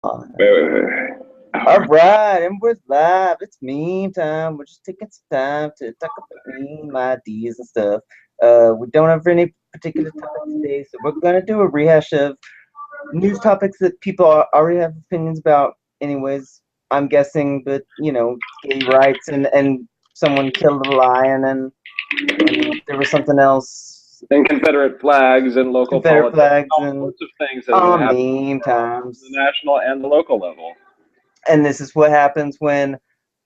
All right, and we're live. It's meme time. We're just taking some time to talk about meme ideas and stuff. We don't have any particular topic today, so we're gonna do a rehash of news topics that people already have opinions about. Anyways, I'm guessing, but gay rights and someone killed a lion, and there was something else. And Confederate flags and local Confederate politics, flags all and sorts of things that have been happening meme on times. the national and the local level. And this is what happens when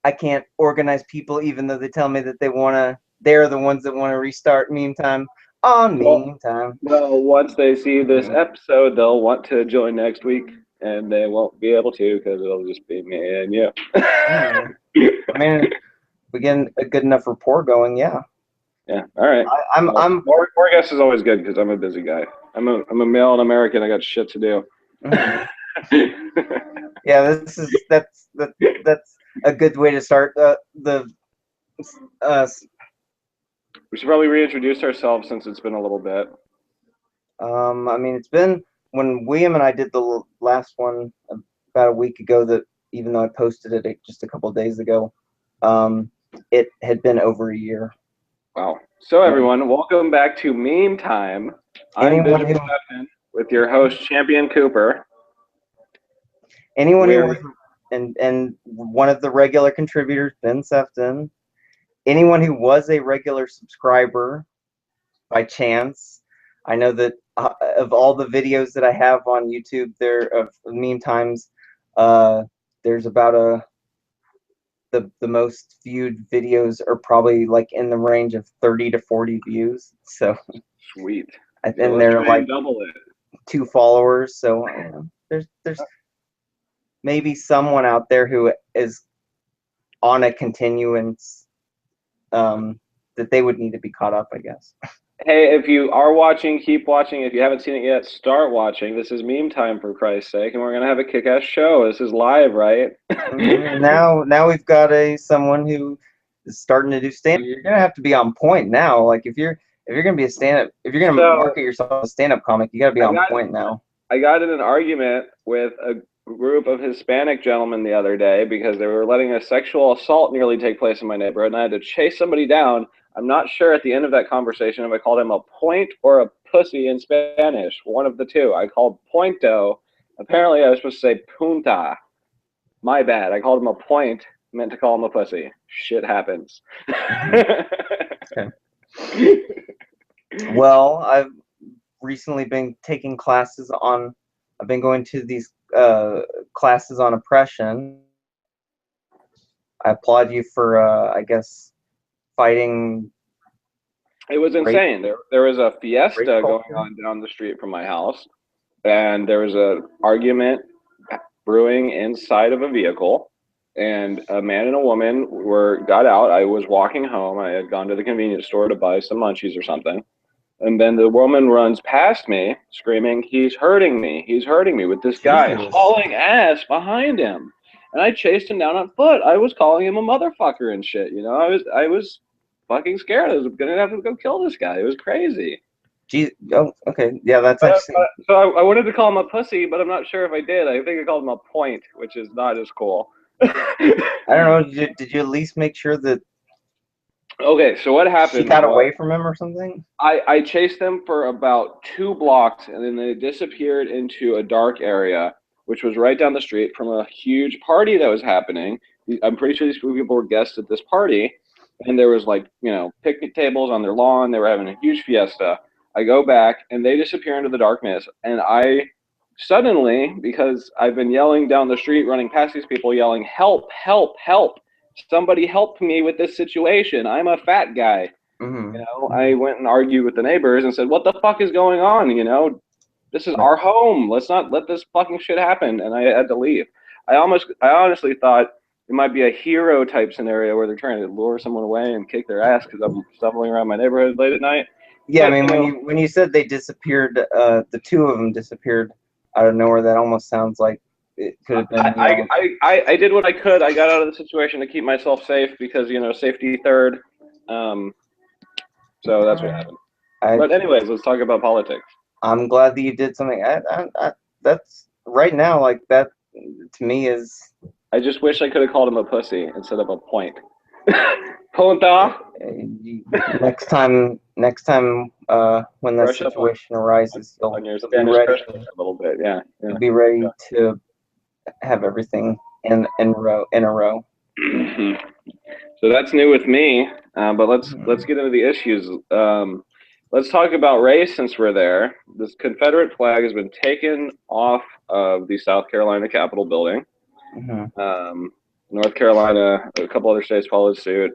I can't organize people, even though they tell me that they're the ones that want to restart meme time on meme time. Well, once they see this episode, they'll want to join next week, and they won't be able to because it'll just be me and you. I mean, we get a good enough rapport going, yeah. Yeah. All right. I'm more guests is always good because I'm a busy guy. I'm a male and American. I got shit to do. Yeah, that's a good way to start the. We should probably reintroduce ourselves since it's been a little bit. I mean, it's been when William and I did the last one about a week ago. That even though I posted it just a couple of days ago, it had been over a year. Wow. So everyone, welcome back to Meme Time. I'm Bishop Stephen with your host, Champion Cooper. Anyone who was, and one of the regular contributors, Ben Sefton. Anyone who was a regular subscriber by chance. I know that of all the videos that I have on YouTube, there of meme times, there's about the most viewed videos are probably like in the range of 30 to 40 views. So sweet. And they're like double it. 2 followers. So there's maybe someone out there who is on a continuance that they would need to be caught up, I guess. Hey, if you are watching, keep watching. If you haven't seen it yet, start watching. This is meme time, for Christ's sake, and we're gonna have a kick-ass show. This is live, right? Now we've got someone who is starting to do stand-up. You're gonna have to be on point now. Like if you're gonna be a stand-up, if you're gonna market yourself as a stand-up comic, you gotta be on point now. I got in an argument with a group of Hispanic gentlemen the other day because they were letting a sexual assault nearly take place in my neighborhood, and I had to chase somebody down. I'm not sure at the end of that conversation if I called him a point or a pussy in Spanish. One of the two. I called pointo. Apparently, I was supposed to say punta. My bad. I called him a point. Meant to call him a pussy. Shit happens. Okay. Well, I've recently been taking classes on. I've been going to these classes on oppression. I applaud you for, I guess, fighting. It was insane. There was a fiesta going on down the street from my house, and there was an argument brewing inside of a vehicle, and a man and a woman got out. I was walking home. I had gone to the convenience store to buy some munchies or something. And then the woman runs past me, screaming, "He's hurting me! He's hurting me!" with this guy hauling ass behind him. And I chased him down on foot. I was calling him a motherfucker and shit. You know, I was fucking scared. I was gonna have to go kill this guy. It was crazy. Geez, oh, okay, yeah, that's actually. So I wanted to call him a pussy, but I'm not sure if I did. I think I called him a point, which is not as cool. I don't know. Did you at least make sure that? Okay, so what happened? She got away from him or something? I chased them for about 2 blocks, and then they disappeared into a dark area, which was right down the street from a huge party that was happening. I'm pretty sure these people were guests at this party, and there was picnic tables on their lawn. They were having a huge fiesta. I go back, and they disappear into the darkness, and I suddenly, because I've been yelling down the street, running past these people, yelling, "Help, help, help. Somebody help me with this situation. I'm a fat guy." Mm-hmm. I went and argued with the neighbors and said, "What the fuck is going on? This is our home. Let's not let this fucking shit happen." And I had to leave. I honestly thought it might be a hero type scenario where they're trying to lure someone away and kick their ass because I'm stumbling around my neighborhood late at night. Yeah, but, I mean, when you said they disappeared, the 2 of them disappeared out of nowhere. That almost sounds like it could have been. I did what I could. I got out of the situation to keep myself safe because safety third. So that's what happened. But anyways, let's talk about politics. I'm glad that you did something. That's right now, like that. to me is. I just wish I could have called him a pussy instead of a point. Ponta. Next time, when that situation arises, on your you'll be ready. a little bit, yeah. You'll be ready to have everything in a row. So that's new with me. But let's get into the issues. Let's talk about race since we're there. This Confederate flag has been taken off of the South Carolina Capitol building. North Carolina, a couple other states followed suit.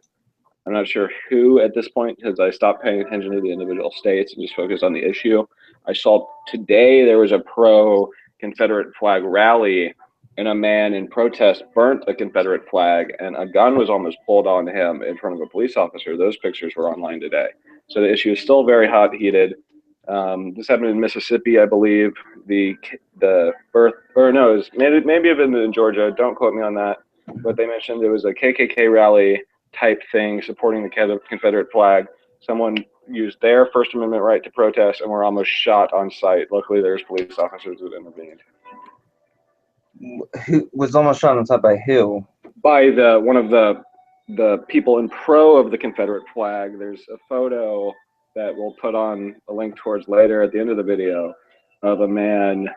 I'm not sure who at this point because I stopped paying attention to the individual states and just focused on the issue. I saw today there was a pro-Confederate flag rally, and a man in protest burnt a Confederate flag, and a gun was almost pulled on him in front of a police officer. Those pictures were online today. So the issue is still very hot heated. This happened in Mississippi, I believe. Maybe even in Georgia. Don't quote me on that. But they mentioned it was a KKK rally type thing supporting the Confederate flag. Someone used their First Amendment right to protest and were almost shot on sight. Luckily, there's police officers that intervened. Who was almost shot on sight by who? By one of the people in pro of the Confederate flag. There's a photo that we'll put on a link towards later at the end of the video of a man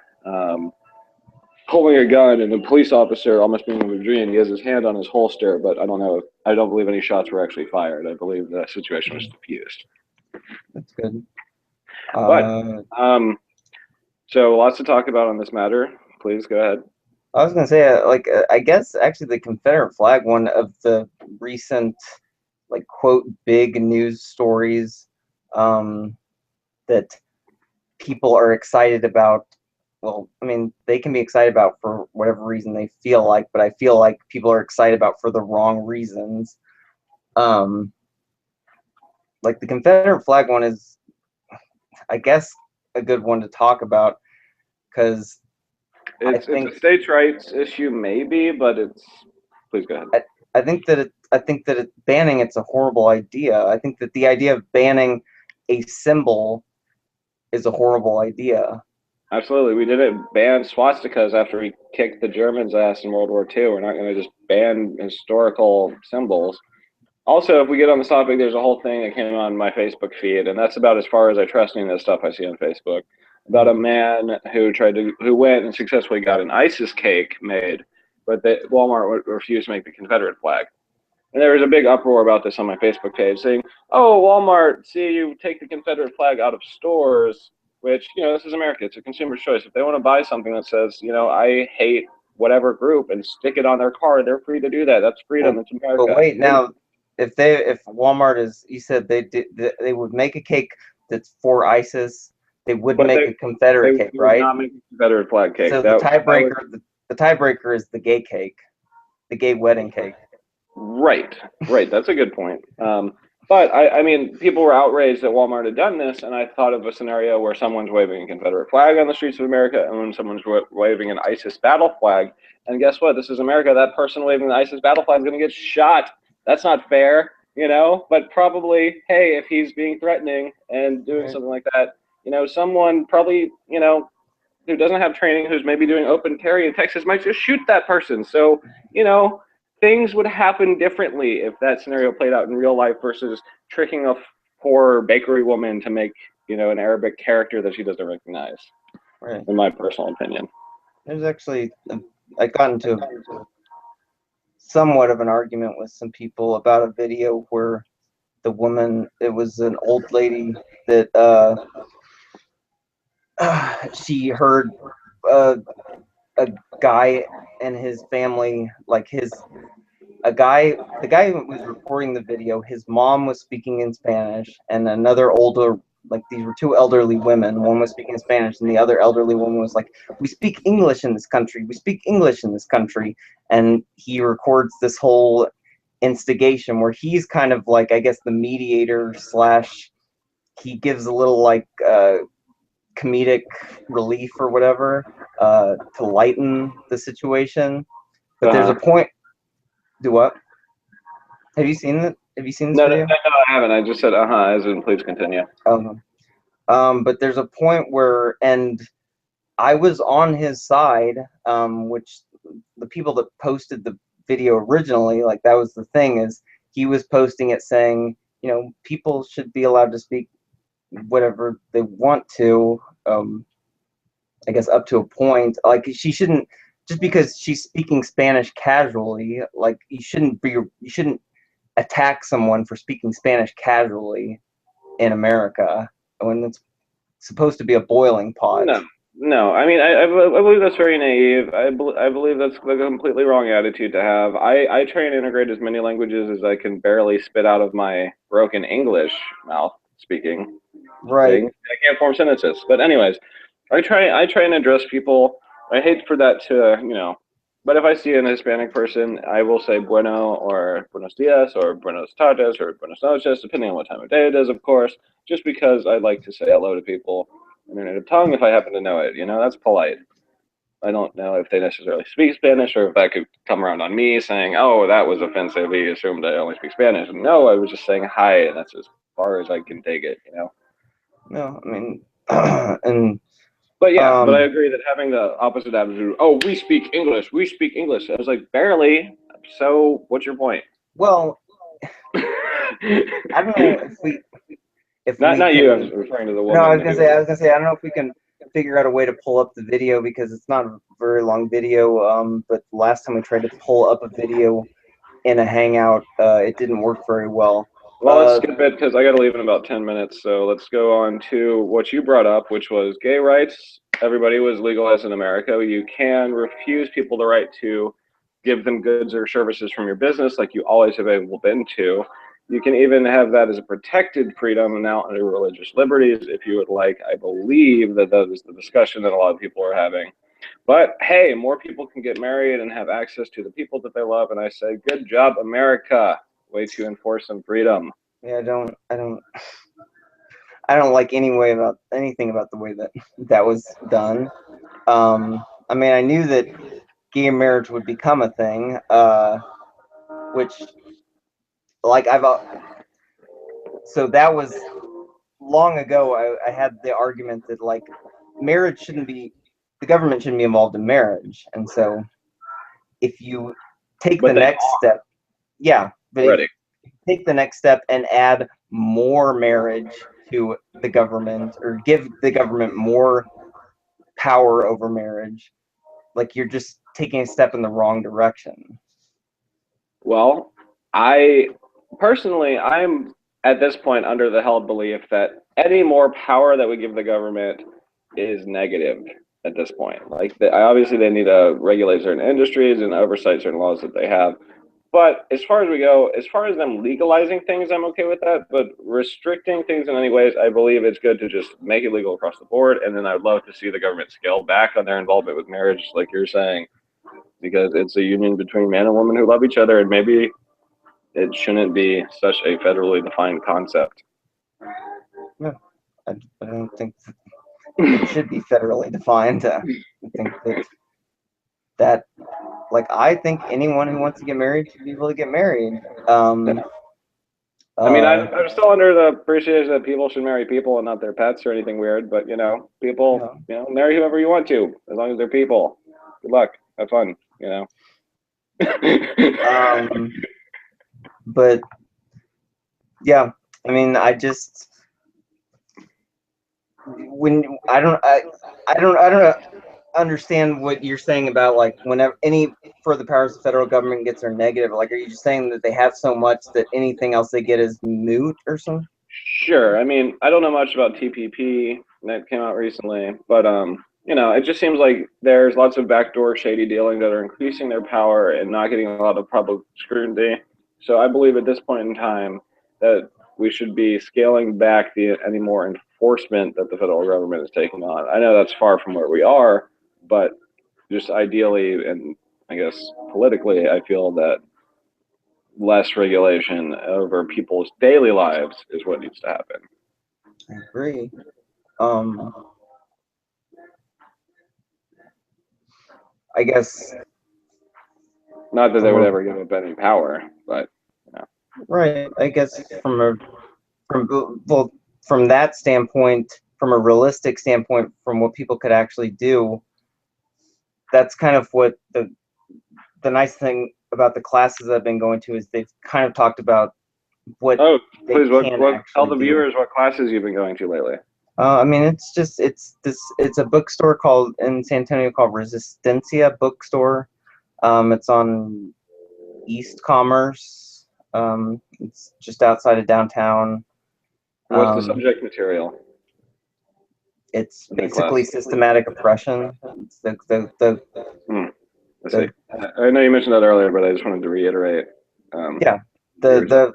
holding a gun and a police officer almost being able to dream. He has his hand on his holster, but I don't believe any shots were actually fired. I believe the situation was diffused. That's good. So lots to talk about on this matter. Please go ahead. I was gonna say, I guess actually the Confederate flag, one of the recent, quote, big news stories that people are excited about. Well, I mean, they can be excited about for whatever reason they feel like, but I feel like people are excited about for the wrong reasons. The Confederate flag one is, I guess, a good one to talk about because it's a states' rights issue, maybe, but it's. Please go ahead. I think that banning it's a horrible idea. I think that the idea of banning a symbol is a horrible idea. Absolutely. We didn't ban swastikas after we kicked the Germans' ass in World War II. We're not going to just ban historical symbols. Also, if we get on this topic, there's a whole thing that came on my Facebook feed, and that's about as far as I trust any of the stuff I see on Facebook, about a man who went and successfully got an ISIS cake made, but Walmart refused to make the Confederate flag. And there was a big uproar about this on my Facebook page saying, oh, Walmart, see, you take the Confederate flag out of stores, which, this is America. It's a consumer's choice. If they want to buy something that says, I hate whatever group and stick it on their car, they're free to do that. That's freedom. It's America. But wait, now, if Walmart you said they would make a cake that's for ISIS, they wouldn't make a Confederate cake, right? They would not make a Confederate flag cake. So the tiebreaker is the gay cake, the gay wedding cake. Right. That's a good point. But I mean, people were outraged that Walmart had done this, and I thought of a scenario where someone's waving a Confederate flag on the streets of America, and when someone's waving an ISIS battle flag, and guess what? This is America. That person waving the ISIS battle flag is going to get shot. That's not fair, But probably, hey, if he's being threatening and doing something like that, someone probably, who doesn't have training, who's maybe doing open carry in Texas, might just shoot that person. So, things would happen differently if that scenario played out in real life versus tricking a poor bakery woman to make, an Arabic character that she doesn't recognize. Right. In my personal opinion. There's actually, I got into somewhat of an argument with some people about a video where the woman, it was an old lady that she heard a guy and his family, the guy who was recording the video, his mom was speaking in Spanish, and another older, these were two elderly women. One was speaking in Spanish, and the other elderly woman was like, we speak English in this country. We speak English in this country. And he records this whole instigation where he's kind of I guess, the mediator / he gives a little, comedic relief or whatever to lighten the situation. But there's a point. Do what? Have you seen it? Have you seen this video? No, I haven't. I just said as in please continue. But there's a point where, and I was on his side, which the people that posted the video originally, like that was the thing, is he was posting it saying, people should be allowed to speak whatever they want to. I guess up to a point. Like she shouldn't, just because she's speaking Spanish casually, like you shouldn't attack someone for speaking Spanish casually in America when it's supposed to be a boiling pot. No. I mean, I believe that's very naive. I believe that's a completely wrong attitude to have. I try and integrate as many languages as I can barely spit out of my broken English mouth speaking. Right. Thing. I can't form sentences. But anyways, I try and address people. I hate for that to, but if I see an Hispanic person, I will say bueno or buenos dias or buenos tardes or buenos noches, depending on what time of day it is, of course, just because I like to say hello to people in their native tongue if I happen to know it. That's polite. I don't know if they necessarily speak Spanish or if that could come around on me saying, oh, that was offensive. He assumed I only speak Spanish. No, I was just saying hi, and that's as far as I can take it. No, I mean, and but yeah, but I agree that having the opposite attitude, oh, we speak English. I was like, barely. So what's your point? Well, I don't know if not we you. can, I was referring to the woman. No, I was gonna say I don't know if we can figure out a way to pull up the video because it's not a very long video. But last time we tried to pull up a video in a Hangout, it didn't work very well. Well, let's skip it because I got to leave in about 10 minutes. So let's go on to what you brought up, which was gay rights. Everybody was legalized in America. You can refuse people the right to give them goods or services from your business like you always have been to. You can even have that as a protected freedom now under religious liberties if you would like. I believe that is the discussion that a lot of people are having. But hey, more people can get married and have access to the people that they love. And I say, good job, America. Way to enforce some freedom. Yeah, I don't like anything about the way that was done. I mean, I knew that gay marriage would become a thing, which, like, so that was long ago. I had the argument that, like, the government shouldn't be involved in marriage, and so if you take the next step, yeah, but if you take the next step and add more marriage to the government or give the government more power over marriage, like you're just taking a step in the wrong direction. Well, personally, I'm at this point under the held belief that any more power that we give the government is negative at this point. Like, obviously they need to regulate certain industries and oversight certain laws that they have. But as far as them legalizing things, I'm okay with that. But restricting things in any ways, I believe it's good to just make it legal across the board. And then I'd love to see the government scale back on their involvement with marriage, like you're saying, because it's a union between man and woman who love each other, and maybe it shouldn't be such a federally defined concept. No, I don't think it should be federally defined. I think that I think anyone who wants to get married should be able to get married. I mean, I'm still under the appreciation that people should marry people and not their pets or anything weird. But people, marry whoever you want to, as long as they're people. Good luck, have fun. But yeah, I mean, I don't understand what you're saying about, like, whenever any further powers the federal government gets are negative. Like, are you just saying that they have so much that anything else they get is moot or something? Sure. I mean, I don't know much about TPP that came out recently, but it just seems like there's lots of backdoor shady dealing that are increasing their power and not getting a lot of public scrutiny. So I believe at this point in time that we should be scaling back any more enforcement that the federal government is taking on. I know that's far from where we are, but just ideally and I guess politically, I feel that less regulation over people's daily lives is what needs to happen. I agree. I guess not that they would ever give up any power, but right. I guess from that standpoint, from a realistic standpoint, from what people could actually do, that's kind of what the the nice thing about the classes I've been going to is they've kind of talked about what Oh, they please, can tell actually the do. viewers what classes you've been going to lately. I mean, it's a bookstore called in San Antonio called Resistencia Bookstore. It's on East Commerce. It's just outside of downtown. What's the subject material? It's basically systematic oppression. It's I see. I know you mentioned that earlier, but I just wanted to reiterate. Yeah, the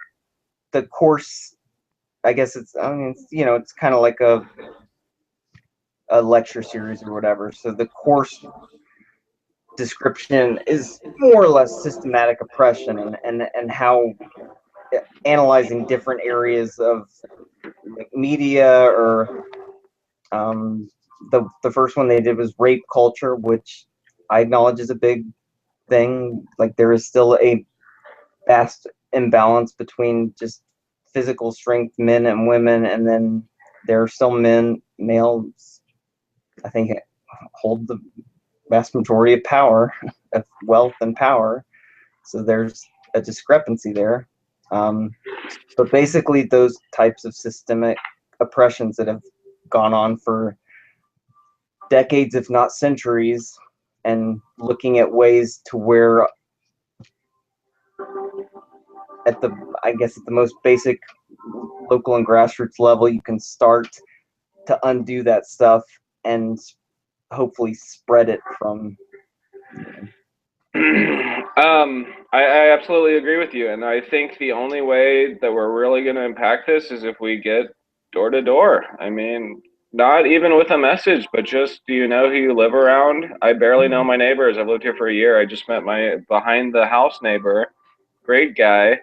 course. I guess it's. I mean, it's kind of like a lecture series or whatever. So the course description is more or less systematic oppression and how analyzing different areas of like media or the first one they did was rape culture, which I acknowledge is a big thing. Like there is still a vast imbalance between just physical strength men and women, and then there are still males I think hold the vast majority of power, of wealth and power. So there's a discrepancy there. But basically, those types of systemic oppressions that have gone on for decades, if not centuries, and looking at ways to where, at the most basic local and grassroots level, you can start to undo that stuff and hopefully spread it from. I absolutely agree with you, and I think the only way that we're really going to impact this is if we get door to door. I mean, not even with a message, but just, do you know who you live around? I barely know my neighbors. I've lived here for a year. I just met my behind the house neighbor. Great guy.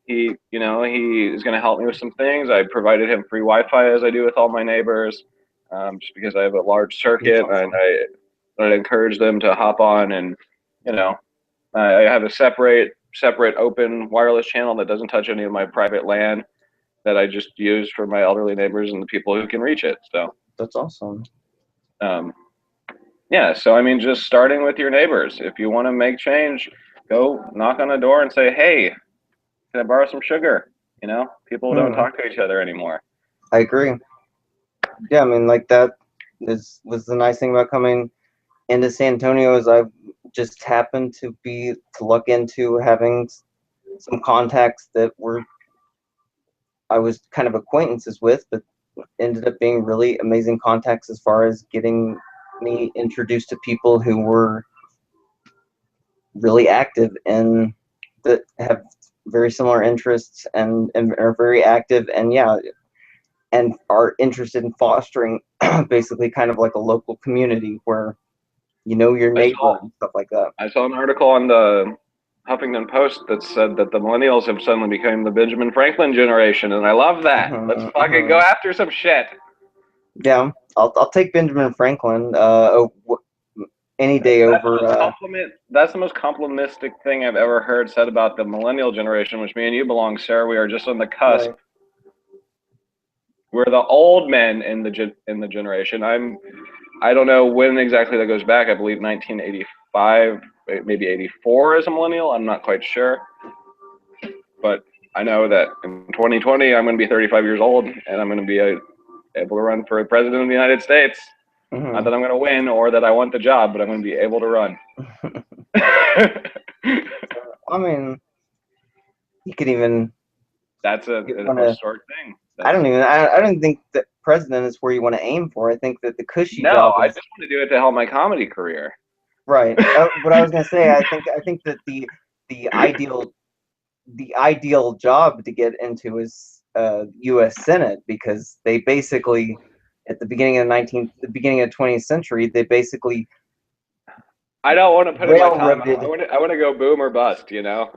He is going to help me with some things. I provided him free Wi-Fi, as I do with all my neighbors, just because I have a large circuit, and I encourage them to hop on, and I have a separate open wireless channel that doesn't touch any of my private LAN, that I just use for my elderly neighbors and the people who can reach it. So that's awesome. Yeah, so I mean, just starting with your neighbors. If you want to make change, go knock on a door and say, "Hey, can I borrow some sugar?" People don't talk to each other anymore. I agree. Yeah, I mean, like that was the nice thing about coming into San Antonio is I just happened to luck into having some contacts that I was kind of acquaintances with, but ended up being really amazing contacts as far as getting me introduced to people who were really active and that have very similar interests and are very active and are interested in fostering basically kind of like a local community where your neighbor and stuff like that. I saw an article on the Huffington Post that said that the millennials have suddenly become the Benjamin Franklin generation, and I love that. Let's fucking go after some shit. Yeah, I'll take Benjamin Franklin any day over. That's the most complimentistic thing I've ever heard said about the millennial generation, which me and you belong, Sarah. We are just on the cusp. Right. We're the old men in the generation. I don't know when exactly that goes back. I believe 1985, maybe 84 as a millennial. I'm not quite sure. But I know that in 2020, I'm going to be 35 years old, and I'm going to be able to run for president of the United States. Mm-hmm. Not that I'm going to win or that I want the job, but I'm going to be able to run. I mean, you could even. That's a historic thing. I don't think that president is where you want to aim for. I think that the cushy job. No, I just want to do it to help my comedy career. Right. But I was going to say, I think that the ideal job to get into is U.S. Senate, because they basically at the beginning of the 20th century, they basically. I don't want to put in my time. I want to go boom or bust, Okay.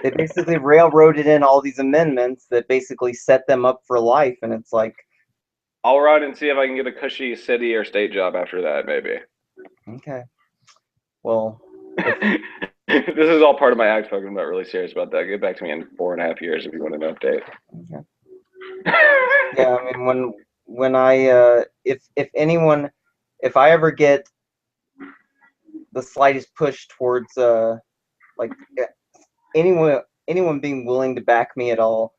They basically railroaded in all these amendments that basically set them up for life, and it's like. I'll run and see if I can get a cushy city or state job after that, maybe. Okay. Well. This is all part of my act. I'm not really serious about that. Get back to me in 4.5 years if you want an update. Okay. Yeah, I mean, when I if I ever get the slightest push towards like anyone being willing to back me at all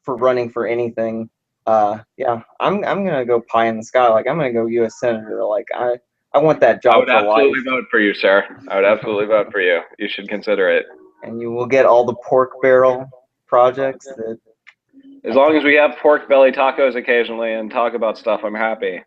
for running for anything, yeah, I'm gonna go pie in the sky. Like, I'm gonna go U.S. Senator. Like, I want that I job would for life. absolutely vote for you, sir. I would absolutely vote for you. You should consider it. And you will get all the pork barrel projects that. As long as we have pork belly tacos occasionally and talk about stuff, I'm happy.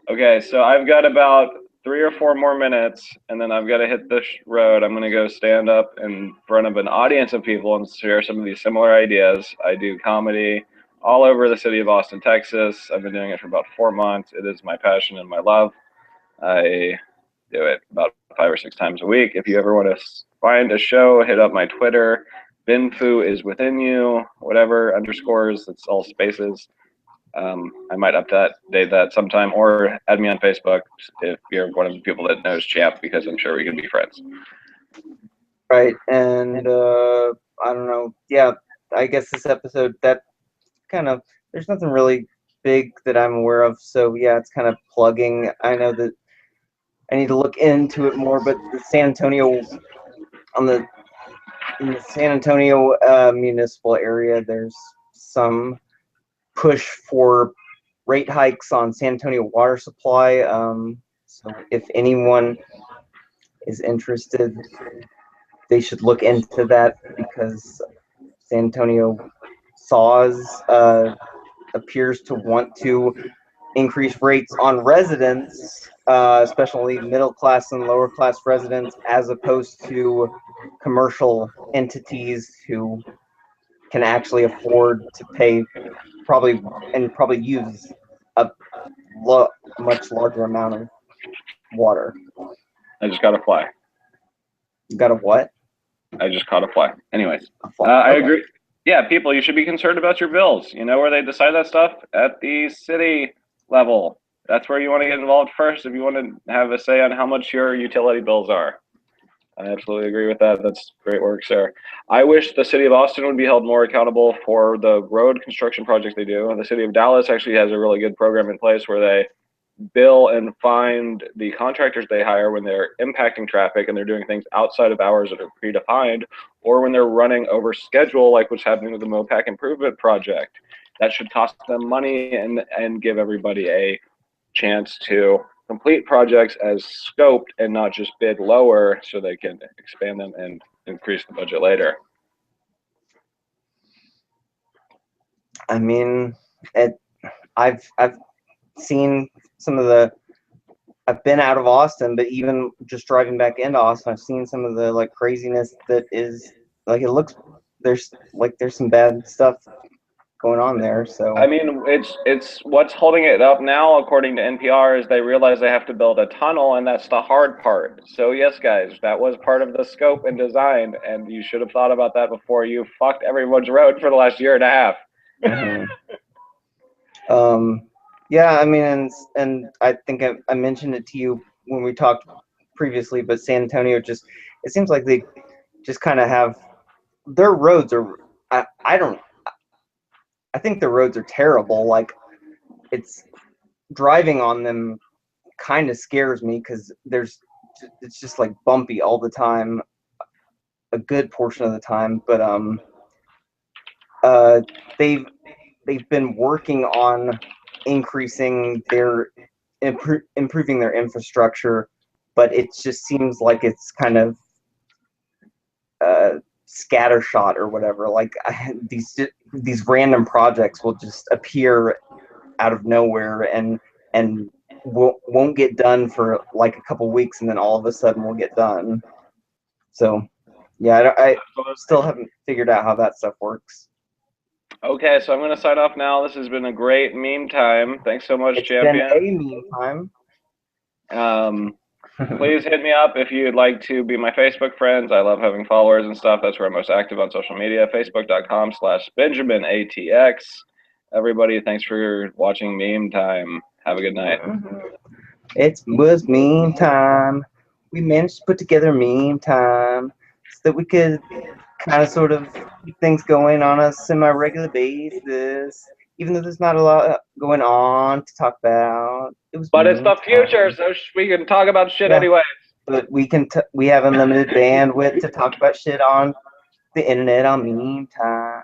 Okay, so I've got about 3 or 4 more minutes, and then I've got to hit this road. I'm going to go stand up in front of an audience of people and share some of these similar ideas. I do comedy all over the city of Austin, Texas. I've been doing it for about 4 months. It is my passion and my love. I do it about 5 or 6 times a week. If you ever want to find a show, hit up my Twitter. Binfu is within you, whatever, underscores, it's all spaces. I might update that sometime, or add me on Facebook if you're one of the people that knows Champ, because I'm sure we can be friends. Right, and I don't know. Yeah, I guess this episode, that kind of, there's nothing really big that I'm aware of. So yeah, it's kind of plugging. I know that I need to look into it more, but the San Antonio in the San Antonio municipal area, there's some push for rate hikes on San Antonio water supply. So if anyone is interested, they should look into that, because San Antonio SAWS appears to want to increase rates on residents, especially middle class and lower class residents, as opposed to commercial entities who can actually afford to pay probably use a much larger amount of water. I just got a fly. You got a what? I just caught a fly. Anyways, Okay. I agree. Yeah, people, you should be concerned about your bills. You know where they decide that stuff? At the city level. That's where you want to get involved first if you want to have a say on how much your utility bills are. I absolutely agree with that. That's great work, Sarah. I wish the city of Austin would be held more accountable for the road construction projects they do. And the city of Dallas actually has a really good program in place where they bill and find the contractors they hire when they're impacting traffic and they're doing things outside of hours that are predefined, or when they're running over schedule, like what's happening with the MOPAC improvement project. That should cost them money and give everybody a chance to complete projects as scoped and not just bid lower so they can expand them and increase the budget later. I mean, I've seen some of the. I've been out of Austin, but even just driving back into Austin, I've seen some of the like craziness that is like, it looks, there's some bad stuff going on there. So I mean, it's what's holding it up now, according to NPR, is they realize they have to build a tunnel, and that's the hard part. So yes, guys, that was part of the scope and design, and you should have thought about that before you fucked everyone's road for the last year and a half. Mm-hmm. Yeah, I mean, and I think I mentioned it to you when we talked previously, but San Antonio just, it seems like they just kind of have, their roads are, I think the roads are terrible. Like, it's, driving on them kind of scares me, because it's just like bumpy all the time, a good portion of the time. But they've been working on increasing their improving their infrastructure, but it just seems like it's kind of scattershot or whatever. Like, these random projects will just appear out of nowhere and won't get done for like a couple weeks, and then all of a sudden will get done. So yeah, I still haven't figured out how that stuff works. Okay, so I'm going to sign off now. This has been a great meme time. Thanks so much, Champion. It's been a meme time. Please hit me up if you'd like to be my Facebook friends. I love having followers and stuff. That's where I'm most active on social media. Facebook.com/BenjaminATX. Everybody, thanks for watching Meme Time. Have a good night. It was meme time. We managed to put together meme time so that we could kind of sort of keep things going on a semi-regular basis. even though there's not a lot going on to talk about. It was But it's the future, time. so we can talk about shit Yeah. anyway. But we have unlimited bandwidth to talk about shit on the internet on meme time.